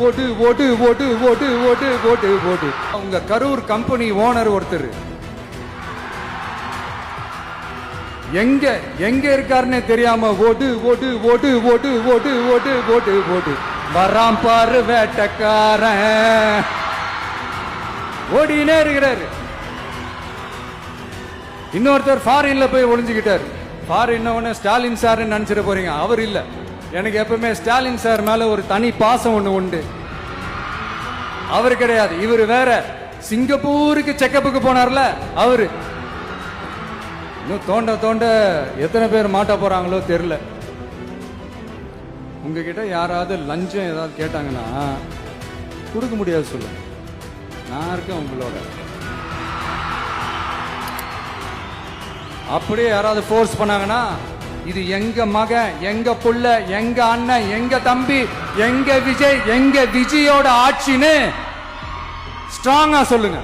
ஓட்டு ஓட்டு ஓட்டு ஓட்டு ஓட்டு ஓட்டு ஓட்டு. உங்க கரூர் கம்பெனி ஓனர் ஒருத்தர் எங்க எங்க இருக்காருன்னு தெரியாம ஓட்டு ஓட்டு ஓட்டு ஓட்டு ஓட்டு ஓட்டு ஓட்டு ஓட்டு வராம் பாரு வேட்டக்காரன் ஓடினே இருக்கிறாரு. இன்னொருத்தர் ஃபாரின்ல போய் ஒளிஞ்சுக்கிட்டாரு. ஃபாரின் ஸ்டாலின் சார் நினைச்சிட போறீங்க, அவர் இல்ல. எனக்கு எப்பவுமே ஸ்டாலின் சார் மேல ஒரு தனி பாசம் ஒண்ணு உண்டு. அவர் கிடையாது, இவர் வேற. சிங்கப்பூருக்கு செக்கப்புக்கு போனார்ல அவரு. இன்னும் தோண்ட தோண்ட எத்தனை பேர் மாட்ட போறாங்களோ தெரியல. உங்ககிட்ட யாராவது லஞ்சம் ஏதாவது கேட்டாங்கன்னா கொடுக்க முடியாது சொல்ல, நான் இருக்கேன் உங்களோட. அப்படியே யாராவது ஃபோர்ஸ் பண்ணாங்கன்னா இது எங்க மகன், எங்க புள்ள, எங்க அண்ணன், எங்க தம்பி, எங்க விஜய், எங்க விஜயோட ஆட்சின்னு ஸ்ட்ராங்கா சொல்லுங்க.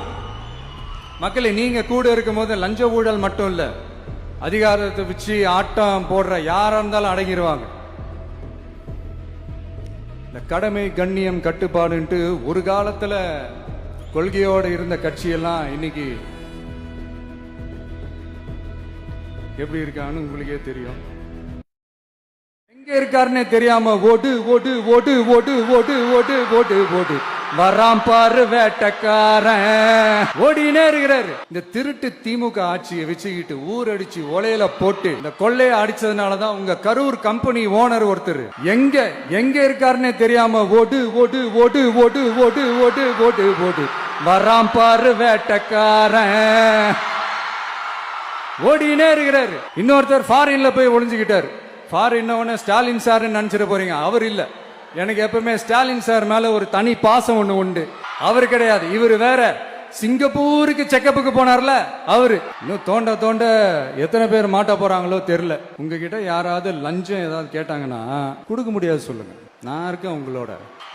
மக்களே, நீங்க கூட இருக்கும் போது லஞ்ச ஊழல் மட்டும் இல்ல, அதிகாரத்தை வச்சு ஆட்டம் போடுற யாரா இருந்தாலும் அடங்கிடுவாங்க. இந்த கடமை கண்ணியம் கட்டுப்பாடுன்ட்டு ஒரு காலத்துல கொள்கையோட இருந்த கட்சியெல்லாம் இன்னைக்கு எப்படி இருக்கான்னு உங்களுக்கே தெரியும். எங்க இருக்காருன்னு தெரியாம ஓட்டு ஓட்டு ஓட்டு ஓட்டு ஓட்டு ஓட்டு ஓட்டு ஓட்டு வராம் பாரு வேட்டக்காரன் ஓடினே இருக்கிறாரு. இந்த திருட்டு திமுக ஆட்சியை வச்சுக்கிட்டு ஊரடிச்சு ஒலையில போட்டு இந்த கொள்ளைய அடிச்சதுனாலதான் உங்க கரூர் கம்பெனி ஓனர் ஒருத்தர் எங்க எங்க இருக்காருன்னு தெரியாம ஓட்டு ஓட்டு ஓட்டு ஓட்டு ஓட்டு ஓட்டு ஓட்டு ஓட்டு வராம் பாரு வேட்டக்காரன் ஓடினே இருக்கிறாரு. இன்னொருத்தர் ஃபாரின்ல போய் ஒளிஞ்சுக்கிட்டாரு. ஃபாரின் ஸ்டாலின் சார் நினைச்சிட போறீங்க, அவர் இல்ல. எனக்கு எப்பவுமே ஸ்டாலின் சார் மேல ஒரு தனி பாசம் ஒண்ணு உண்டு. அவர் கிடையாது, இவர் வேற. சிங்கப்பூருக்கு செக்கப்புக்கு போனார்ல அவரு. இன்னும் தோண்ட தோண்ட எத்தனை பேர் மாட்ட போறாங்களோ தெரியல. உங்ககிட்ட யாராவது லஞ்சம் ஏதாவது கேட்டாங்கன்னா கொடுக்க முடியாது சொல்லுங்க, நான் இருக்கேன் உங்களோட.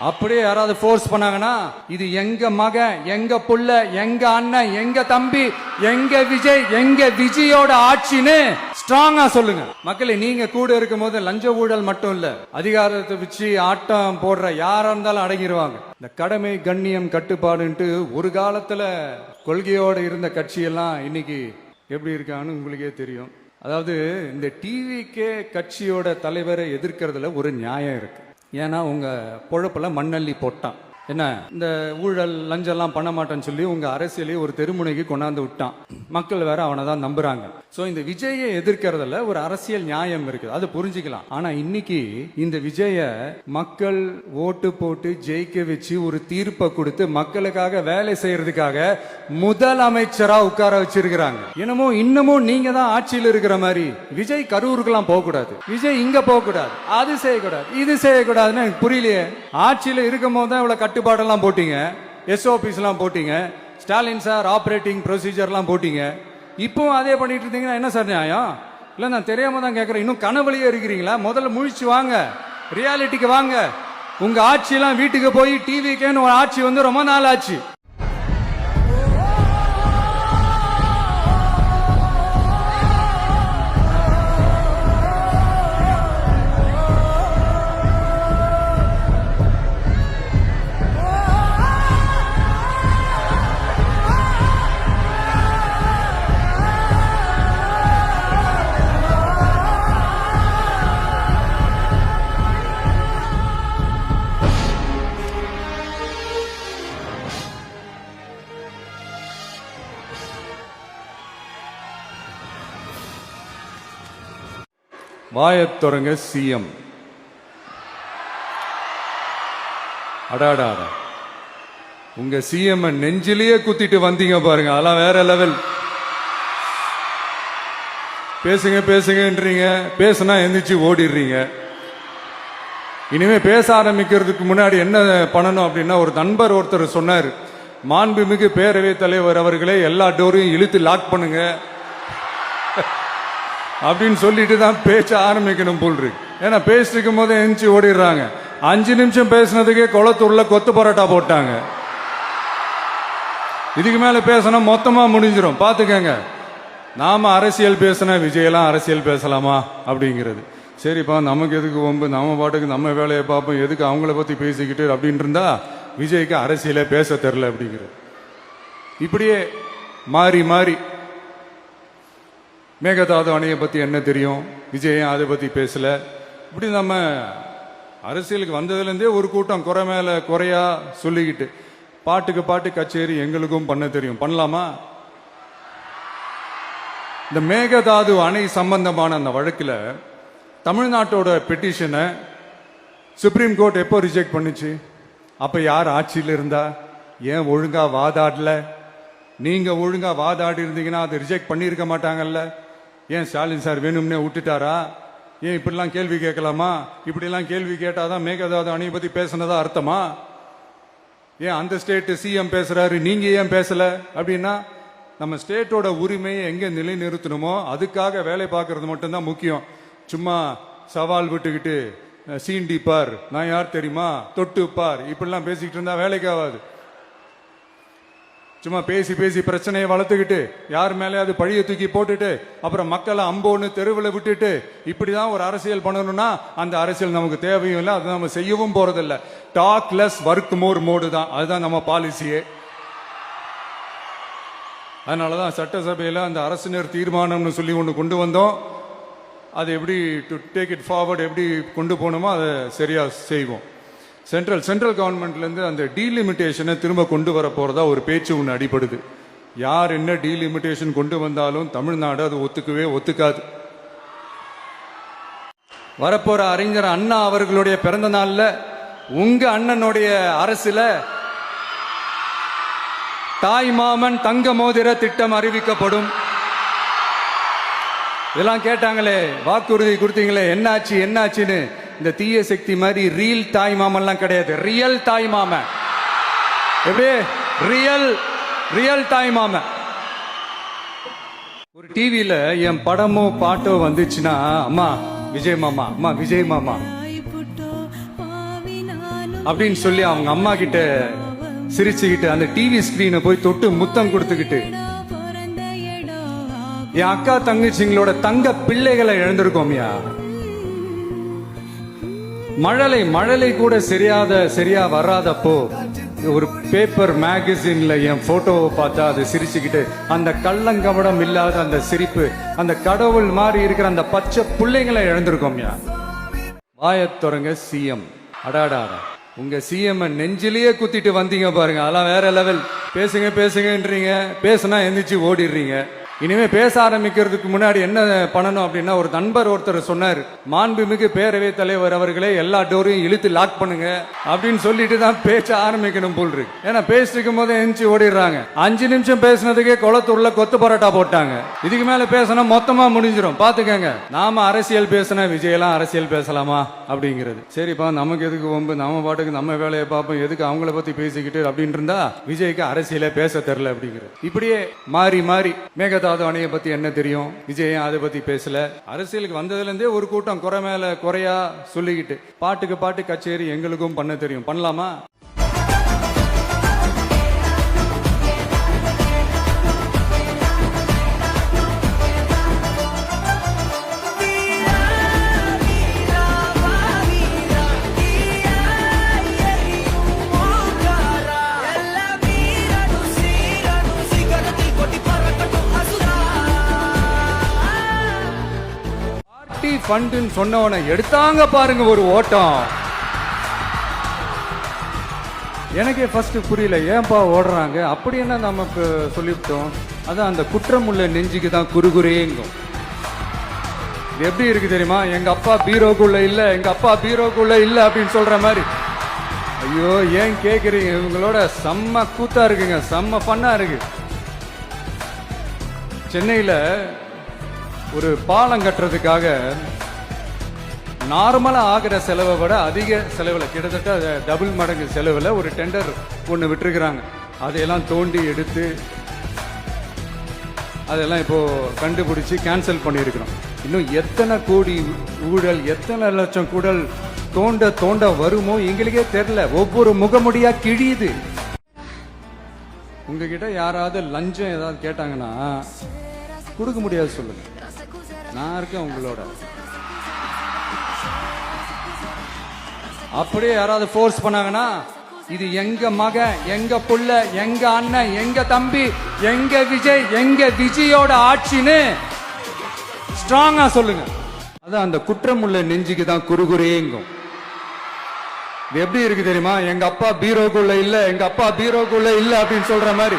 அப்படியே யாராவது ஃபோர்ஸ் பண்ணாங்கன்னா இது எங்க மகன், எங்க புள்ள, எங்க அண்ணன், எங்க தம்பி, எங்க விஜய், எங்க விஜயோட ஆட்சின்னு ஸ்ட்ராங்கா சொல்லுங்க. மக்களே, நீங்க கூட இருக்கும் போது லஞ்ச ஊழல் மட்டும் இல்ல, அதிகாரத்தை வச்சு ஆட்டம் போடுற யாரா இருந்தாலும் அடங்கிடுவாங்க. இந்த கடமை கண்ணியம் கட்டுப்பாடுன்ட்டு ஒரு காலத்துல கொள்கையோட இருந்த கட்சியெல்லாம் இன்னைக்கு எப்படி இருக்கான்னு உங்களுக்கே தெரியும். அதாவது இந்த டிவிகே கட்சியோட தலைவரை எதிர்க்கிறதுல ஒரு நியாயம் இருக்கு. ஏன்னா உங்க பொழப்புல மண்ணள்ளி போட்டான். என்ன, இந்த ஊழல் லஞ்செல்லாம் பண்ண மாட்டேன்னு சொல்லி உங்க அரசியலே ஒரு தெருமுனைக்கு கொண்டாந்து விட்டான். மக்கள் வேற அவனை தான் நம்புறாங்க. சோ இந்த விஜயை எதிர்க்கிறதுல ஒரு அரசியல் நியாயம் இருக்கு, அது புரிஞ்சுக்கலாம். ஆனா இன்னைக்கு இந்த விஜய மக்கள் ஓட்டு போட்டு ஜெயிக்க வச்சு ஒரு தீர்ப்பை கொடுத்து மக்களுக்காக வேலை செய்யறதுக்காக முதலமைச்சரா உட்கார வச்சிருக்கிறாங்க. என்னமோ இன்னமும் நீங்க தான் ஆட்சியில் இருக்கிற மாதிரி. விஜய் கரூருக்கெல்லாம் போக கூடாது, விஜய் இங்க போக கூடாது, அது செய்யக்கூடாது, இது செய்யக்கூடாதுன்னு எனக்கு புரியலையே. ஆட்சியில் இருக்கும் போது தான் இவ்வளவு கட்டுப்பாடெல்லாம் போட்டீங்க, SOPs எல்லாம் போட்டீங்க, ஸ்டாலின் சார் ஆபரேட்டிங் ப்ரொசீஜர்லாம் போட்டீங்க. இப்போ அதே பண்ணிட்டு இருந்தீங்கன்னா என்ன சார் நியாயம்? இல்ல, நான் தெரியாம தான் கேட்கறேன். இன்னும் கனவுலயே இருக்கிறீங்களா? முதல்ல முழிச்சு வாங்க, ரியாலிட்டிக்கு வாங்க. உங்க ஆட்சியெல்லாம் வீட்டுக்கு போய் டிவிக்கேன்னு ஒரு ஆட்சி வந்து ரொம்ப நாள் ஆச்சு. வாயத் தொடங்க சிஎம். அடாடா, உங்க சிஎம் நெஞ்சிலேயே குத்திட்டு வந்தீங்க பாருங்க, அதெல்லாம் வேற லெவல். பேசுங்க பேசுங்கன்றீங்க, பேசுனா எந்திரிச்சு ஓடிடுறீங்க. இனிமே பேச ஆரம்பிக்கிறதுக்கு முன்னாடி என்ன பண்ணணும் அப்படின்னா, ஒரு நண்பர் ஒருத்தர் சொன்னார், மாண்புமிகு பேரவைத் தலைவர் அவர்களே எல்லா டோரையும் இழுத்து லாக் பண்ணுங்க அப்படின்னு சொல்லிட்டு தான் பேச்ச ஆரம்பிக்கணும் போல் இருக்கு. ஏன்னா பேசிட்டு இருக்கும் போது எந்திரிச்சு ஓடிடுறாங்க. 5 நிமிஷம் பேசினதுக்கே குளத்தூர்ல கொத்து பரோட்டா போட்டாங்க. இதுக்கு மேல பேசினா மொத்தமா முடிஞ்சிடும், பாத்துக்கங்க. நாம அரசியல் பேசினா விஜயெல்லாம் அரசியல் பேசலாமா அப்படிங்கிறது. சரிப்பா நமக்கு எதுக்கு வம்பு, நம்ம பாட்டுக்கு நம்ம வேலையை பார்ப்போம், எதுக்கு அவங்கள பற்றி பேசிக்கிட்டு அப்படின்னு இருந்தா விஜய்க்கு அரசியலே பேச தெரில அப்படிங்கிற. இப்படியே மாறி மாறி மேகதாது அணையை பற்றி என்ன தெரியும், விஜய் அதை பற்றி பேசல. இப்படி நம்ம அரசியலுக்கு வந்ததுலேருந்தே ஒரு கூட்டம் குறை மேலே குறையா சொல்லிக்கிட்டு பாட்டுக்கு பாட்டு கச்சேரி எங்களுக்கும் பண்ண தெரியும், பண்ணலாமா? இந்த மேகதாது அணை சம்பந்தமான அந்த வழக்கில் தமிழ்நாட்டோட பெட்டிஷனை சுப்ரீம் கோர்ட் எப்போ ரிஜெக்ட் பண்ணுச்சு? அப்ப யார் ஆட்சியில் இருந்தா? ஏன் ஒழுங்கா வாதாடல? நீங்க ஒழுங்கா வாதாடி இருந்தீங்கன்னா அதை ரிஜெக்ட் பண்ணியிருக்க மாட்டாங்கல்ல. ஏன் ஸ்டாலின் சார் வேணும்னே விட்டுட்டாரா? ஏன் இப்படிலாம் கேள்வி கேட்கலாமா? இப்படிலாம் கேள்வி கேட்டாதான் மேகதாது அணையை பத்தி பேசினதா அர்த்தமா? ஏன் அந்த ஸ்டேட் சிஎம் பேசுறாரு, நீங்க ஏன் பேசல? அப்படின்னா நம்ம ஸ்டேட்டோட உரிமையை எங்க நிலைநிறுத்தணுமோ அதுக்காக வேலை பார்க்கறது மட்டும்தான் முக்கியம். சும்மா சவால் விட்டுக்கிட்டு சீண்டி பார், நான் யார் தெரியுமா, தொட்டு பார், இப்படிலாம் பேசிக்கிட்டு இருந்தா வேலைக்கு ஆகாது. சும்மா பேசி பேசி பிரச்சனையை வளர்த்துக்கிட்டு யார் மேலே அது பழிய தூக்கி போட்டுட்டு அப்புறம் மக்களை அம்போன்னு தெருவில் விட்டுட்டு இப்படிதான் ஒரு அரசியல் பண்ணணும்னா அந்த அரசியல் நமக்கு தேவையும் இல்லை, அது நம்ம செய்யவும் போறதில்லை. Talk less work more mode தான், அதுதான் நம்ம பாலிசியே. அதனாலதான் சட்டசபையில் அந்த அரசினர் தீர்மானம்னு சொல்லி ஒன்று கொண்டு வந்தோம். அது எப்படி டு டேக் இட் ஃபார்வர்ட், எப்படி கொண்டு போகணுமோ அதை சரியா செய்வோம். சென்ட்ரல் கவர்மெண்ட்லேருந்து அந்த டீலிமிட்டேஷனை திரும்ப கொண்டு வர போறதா ஒரு பேச்சு ஒன்று அடிபடுது. யார் என்ன டீலிமிட்டேஷன் கொண்டு வந்தாலும் தமிழ்நாடு அது ஒத்துக்காது. வரப்போற அறிஞர் அண்ணா அவர்களுடைய பிறந்த நாள்ல உங்க அண்ணனுடைய அரசுல தாய் மாமன் தங்க மோதிர திட்டம் அறிவிக்கப்படும். இதெல்லாம் கேட்டாங்களே, வாக்குறுதி கொடுத்தீங்களே, என்னாச்சுன்னு. இந்த தீய சக்தி மாதிரி ரியல் தாய் மாமன்லாம் கிடையாது, ரியல் தாய் மாமன். எப்படி ரியல் தாய் மாமன்? ஒரு டிவியில என் படமோ பாட்டோ வந்துச்சுன்னா அம்மா விஜய் மாமா, அம்மா விஜய் மாமா அப்படின்னு சொல்லி அவங்க அம்மா கிட்ட சிரிச்சுக்கிட்டு அந்த டிவி ஸ்கிரீனை போய் தொட்டு முத்தம் கொடுத்துக்கிட்டு என் அக்கா தங்கச்சிங்களோட தங்க பிள்ளைகளை இழந்திருக்கோம்யா. மழலை கூட சரியா வராதப்போ ஒரு பேப்பர் மேகசின்ல என் போட்டோவை பார்த்தா அது சிரிச்சுக்கிட்டு அந்த கள்ளங்கவடம் இல்லாத அந்த சிரிப்பு, அந்த கடவுள் மாதிரி இருக்கிற அந்த பச்சை பிள்ளைங்களை இழந்திருக்கோம்யா. வாயத்துறங்க சிஎம், அடாடா உங்க சிஎம் நெஞ்சிலேயே குத்திட்டு வந்தீங்க பாருங்க, அதெல்லாம் வேற லெவல். பேசுங்கன்றீங்க, பேசுனா எந்திரிச்சு ஓடிடுறீங்க. இனிமே பேச ஆரம்பிக்கிறதுக்கு முன்னாடி என்ன பண்ணணும் அப்படின்னா, ஒரு நண்பர் ஒருத்தர் சொன்னார், மாண்புமிகு பேரவை தலைவர் அவர்களே எல்லா டோரையும் இழுத்து லாக் பண்ணுங்க அப்படின்னு சொல்லிட்டு தான் பேச்ச ஆரம்பிக்கணும் போல் இருக்கு. ஏன்னா பேசிட்டு இருக்கும் போது எந்திரிச்சு ஓடிடுறாங்க. 5 நிமிஷம் பேசினதுக்கே குளத்தூர்ல கொத்து பரோட்டா போட்டாங்க. இதுக்கு மேல பேசினா மொத்தமா முடிஞ்சிடும், பாத்துக்கங்க. நாம அரசியல் பேசினா விஜயெல்லாம் அரசியல் பேசலாமா அப்படிங்கிறது. சரிப்பா நமக்கு எதுக்கு வம்பு, நம்ம பாட்டுக்கு நம்ம வேலையை பார்ப்போம், எதுக்கு அவங்கள பத்தி பேசிக்கிட்டு அப்படின்னு இருந்தா விஜய்க்கு அரசியலே பேச தெரியல அப்படிங்கிறது. இப்படியே மாறி மாறி மேகதாது அணையை பத்தி என்ன தெரியும், விஜய் அதை பத்தி பேசல. அரசியலுக்கு வந்ததுல இருந்தே ஒரு கூட்டம் குறை மேல குறையா சொல்லிக்கிட்டு பாட்டுக்கு பாட்டு கச்சேரி எங்களுக்கும் பண்ண தெரியும், பண்ணலாமா? ஃபண்டுன்னு சொன்னவனை எடுத்தாங்க பாருங்க ஒரு ஓட்டம். எனக்கே ஃபர்ஸ்ட் புரியல, ஏன்பா ஓடுறாங்க அப்படி என்ன நமக்கு சொல்லிவிட்டோம். அதான் அந்த குற்றம் உள்ள நெஞ்சுக்கு தான் குறுகுறேங்கும். எப்படி இருக்கு தெரியுமா, எங்க அப்பா பீரோக்குள்ள இல்ல அப்படின்னு சொல்ற மாதிரி. ஐயோ ஏன் கேக்குறீங்க, இவங்களோட செம்ம கூத்தா இருக்குங்க, செம்ம ஃபன்னா இருக்கு. சென்னையில ஒரு பாலம் கட்டுறதுக்காக நார்மலா ஆகிற செலவை விட அதிக செலவில், கிட்டத்தட்ட டபுள் மடங்கு செலவில் ஒரு டெண்டர் ஒன்று விட்டுருக்குறாங்க. அதையெல்லாம் தோண்டி எடுத்து அதெல்லாம் இப்போ கண்டுபிடிச்சு கேன்சல் பண்ணியிருக்கிறோம். இன்னும் எத்தனை கோடி ஊழல், எத்தனை லட்சம் கூடல் தோண்ட வருமோ எங்களுக்கே தெரியல. ஒவ்வொரு முகமுடியா கிழியுது. உங்ககிட்ட யாராவது லஞ்சம் ஏதாவது கேட்டாங்கன்னா கொடுக்க முடியாது சொல்லுங்க, நான் இருக்கேன் உங்களோட. அப்படியே யாராவது ஃபோர்ஸ் பண்ணாங்கன்னா இது எங்க மகன், எங்க புள்ள, எங்க அண்ணன், எங்க தம்பி, எங்க விஜய், எங்க விஜயோட ஆட்சின்னு ஸ்ட்ராங்கா சொல்லுங்க. அதான் அந்த குற்றமுள்ள நெஞ்சுக்கு தான் குறுகுறேங்கும். இது எப்படி இருக்கு தெரியுமா? எங்க அப்பா பீரோக்குள்ள இல்ல, எங்க அப்பா பீரோக்குள்ள இல்ல அப்படின்னு சொல்ற மாதிரி.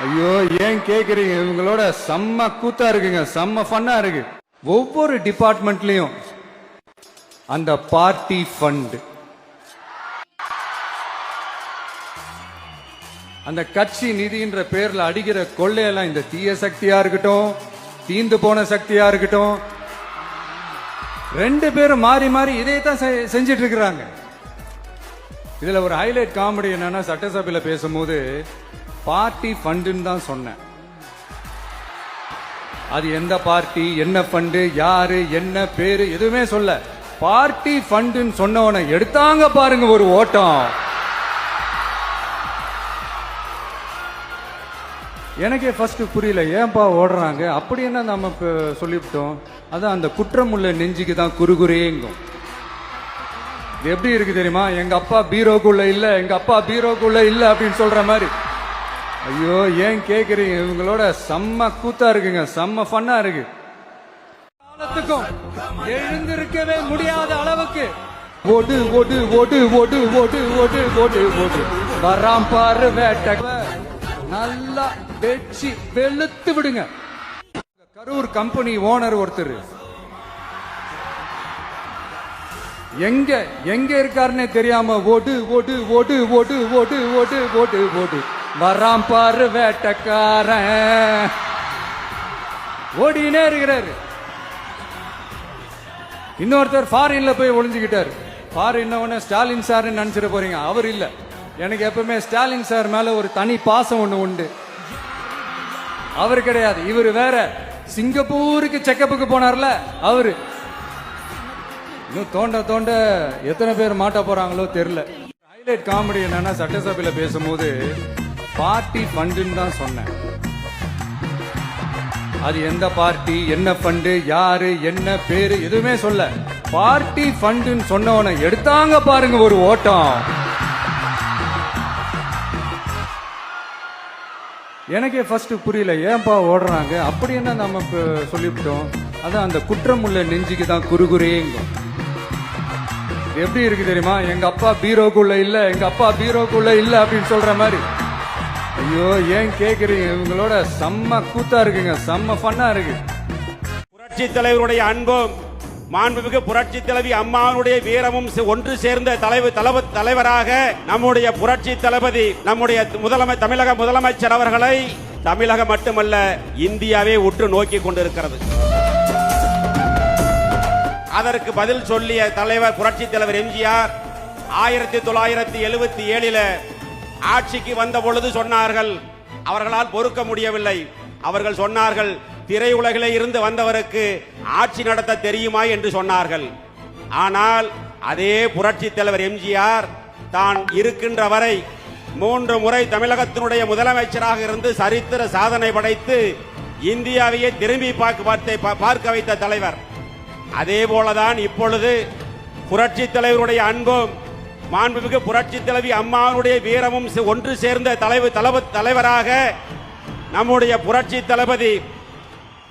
ஐயோ ஏன் கேக்குறீங்க? இவங்களோட செம்ம கூத்தா இருக்குங்க, செம்ம ஃபன்னா இருக்கு. ஒவ்வொரு டிபார்ட்மெண்ட்லயும் அந்த பார்ட்டி ஃபண்ட், அந்த கட்சி நிதின்ற பேர்ல அடிக்கிற கொள்ளையெல்லாம் இந்த தீய சக்தியா இருக்கட்டும், தீந்து போன சக்தியா இருக்கட்டும், ரெண்டு பேரும் மாறி மாறி இதே தான் செஞ்சிட்டு இருக்கிறாங்க. இதுல ஒரு ஹைலைட் காமெடி என்னன்னா, சட்டசபையில பேசும்போது பார்ட்டி ஃபண்டுன்னு தான் சொன்னேன். அது எந்த பார்ட்டி, என்ன ஃபண்டு, யாரு, என்ன பேரு எதுவுமே சொல்ல. பார்ட்டி ஃபண்டுன்னு சொன்னவன எடுத்தாங்க பாருங்க ஒரு ஓட்டம். எனக்கே ஃபர்ஸ்ட் புரியல, ஏன்பா ஓடுறாங்க அப்படி என்ன நம்ம சொல்லிவிட்டோம். அதான் அந்த குற்றமுள்ள நெஞ்சுக்கு தான் குறுகுறேங்கும். இது எப்படி இருக்கு தெரியுமா? எங்க அப்பா பீரோக்குள்ள இல்ல, எங்க அப்பா பீரோக்குள்ள இல்ல அப்படின்னு சொல்ற மாதிரி. ஐயோ ஏன் கேக்குறீங்க? இவங்களோட செம்ம கூத்தா இருக்குங்க, செம்ம ஃபன்னா இருக்கு. காலத்துக்கும் எழுந்திருக்கவே முடியாத அளவுக்கு ஓடு ஓடு ஓடு ஓடு ஓடு ஓடு ஓடு ஓடு வராம் பாரு வேட்டை, நல்லா வெச்சி வெளுத்து விடுங்க. கரூர் கம்பெனி ஓனர் ஒருத்தர் எங்க எங்க இருக்காருன்னே தெரியாம ஓடு ஓடு ஓடு ஓடு ஓடு ஓடு ஓடு ஓடு வராம் பாரு வேட்டக்காரன் ஓடினே இருக்கிறாரு. இன்னொருத்தர் ஃபாரின்ல போய் ஒளிஞ்சுக்கிட்டாரு. ஃபாரின் ஸ்டாலின் சார் நினைச்சிட போறீங்க, அவர் இல்ல. எனக்கு எப்பவுமே ஸ்டாலின் சார் மேல ஒரு தனி பாசம் ஒண்ணு உண்டு. அவர் கிடையாது, இவர் வேற. சிங்கப்பூருக்கு செக்கப்புக்கு போனார்ல அவரு. இன்னும் தோண்ட தோண்ட எத்தனை பேர் மாட்ட போறாங்களோ தெரியல. ஹைலைட் காமெடி என்னன்னா, சட்டசபையில பேசும்போது பார்ட்டி ஃபண்டுன்னு தான் சொன்னேன். அது எந்த பார்ட்டி, என்ன ஃபண்டு, யாரு, என்ன பேரு எதுவுமே சொல்ல. பார்ட்டி ஃபண்டுன்னு சொன்னவன எடுத்தாங்க பாருங்க ஒரு ஓட்டம். எனக்கே ஃபர்ஸ்ட் புரியல, ஏன்பா ஓடுறாங்க அப்படி என்ன நம்ம சொல்லிவிட்டோம். அதான் அந்த குற்றமுள்ள நெஞ்சுக்கு தான் குறுகுறேங்கும். எப்படி இருக்கு தெரியுமா? எங்க அப்பா பீரோக்குள்ள இல்ல, எங்க அப்பா பீரோக்குள்ள இல்ல அப்படின்னு சொல்ற மாதிரி. ஐயோ ஏன் கேக்குறீங்க? இவங்களோட செம்ம கூத்தா இருக்குங்க, செம்ம ஃபன்னா இருக்கு. புரட்சி தலைவருடைய அன்பும் மாண்புமிகு புரட்சி தலைவி அம்மாவுடைய வீரமும் ஒன்று சேர்ந்த தலைவராக நம்முடைய புரட்சி தளபதி, நம்முடைய தமிழக முதலமைச்சர் அவர்களை தமிழகம் மட்டுமல்ல இந்தியாவே உற்று நோக்கி கொண்டிருக்கிறது. அதற்கு பதில் சொல்லிய தலைவர் புரட்சி தலைவர் எம்ஜிஆர் 1977 ஆட்சிக்கு வந்த பொழுது சொன்னார்கள், அவர்களால் பொறுக்க முடியவில்லை. அவர்கள் சொன்னார்கள், திரையுலகிலே இருந்து வந்தவருக்கு ஆட்சி நடத்த தெரியுமா என்று சொன்னார்கள். ஆனால் அதே புரட்சி தலைவர் எம்ஜிஆர் தான் இருக்கின்ற வரை 3 முறை தமிழகத்தினுடைய முதலமைச்சராக இருந்து சரித்திர சாதனை படைத்து இந்தியாவையே திரும்பி பார்க்க வைத்த தலைவர். அதே போலதான் இப்பொழுது புரட்சி தலைவருடைய அன்பும் மாண்புமிகு புரட்சி தலைவி அம்மாவுடைய வீரமும் ஒன்று சேர்ந்த தலைவராக நம்முடைய புரட்சி தளபதி,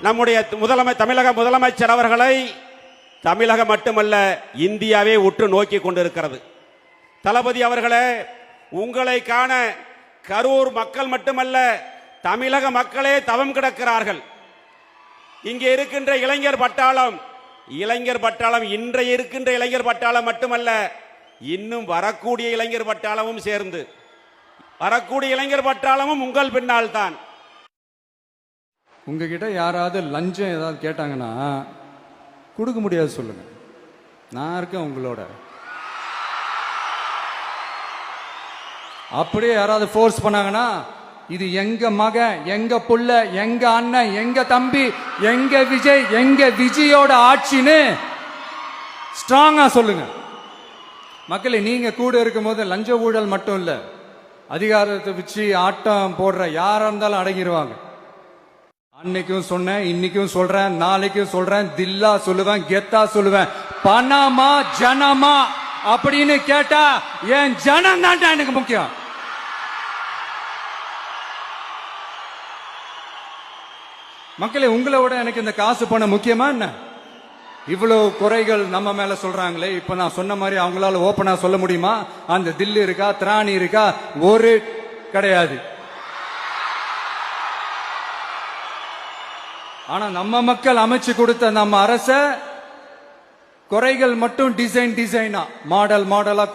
நம்முடைய தமிழக முதலமைச்சர் அவர்களை தமிழகம் மட்டுமல்ல இந்தியாவே உற்று நோக்கி கொண்டிருக்கிறது. தளபதி அவர்களே, உங்களை காண கரூர் மக்கள் மட்டுமல்ல தமிழக மக்களே தவம் கிடக்கிறார்கள். இங்கே இருக்கின்ற இளைஞர் பட்டாளம் இன்றைய இருக்கின்ற இளைஞர் பட்டாளம் மட்டுமல்ல, இன்னும் வரக்கூடிய இளைஞர் பட்டாளமும் சேர்ந்து, வரக்கூடிய இளைஞர் பட்டாளமும் உங்கள் பின்னால் தான். உங்ககிட்ட யாராவது லஞ்சம் ஏதாவது கேட்டாங்கன்னா கொடுக்க முடியாது சொல்லுங்க, நான் இருக்கேன் உங்களோட. அப்படியே யாராவது ஃபோர்ஸ் பண்ணாங்கன்னா இது எங்க மகன், எங்க புள்ள, எங்க அண்ணன், எங்க தம்பி, எங்க விஜய், எங்க விஜயோட ஆட்சின்னு ஸ்ட்ராங்கா சொல்லுங்க. மக்களை நீங்க கூட இருக்கும் போது லஞ்ச ஊழல் மட்டும் இல்ல, அதிகாரத்தை வச்சு ஆட்டம் போடுற யாரா இருந்தாலும் அடங்கிடுவாங்க. அன்னைக்கும் சொன்னேன், இன்னைக்கும் சொல்றேன், நாளைக்கும் சொல்றேன், தில்லா சொல்லுவேன், கெத்தா சொல்லுவேன், பணமா ஜனமா அப்படின்னு கேட்டா என் ஜனம் தான்டா எனக்கு முக்கியம். மக்களே, உங்களை விட எனக்கு இந்த காசு பணம் முக்கியமா என்ன? இவ்வளவு குறைகள் நம்ம மேல சொல்றாங்களே, இப்ப நான் சொன்ன மாதிரி அவங்களால ஓபனா சொல்ல முடியுமா? அந்த தில்லு இருக்கா, திராணி இருக்கா? ஒரு கிடையாது. ஆனா நம்ம மக்கள் அமைச்சு கொடுத்த நம்ம அரச குறைகள் மட்டும் டிசைனா மாடல் மாடலா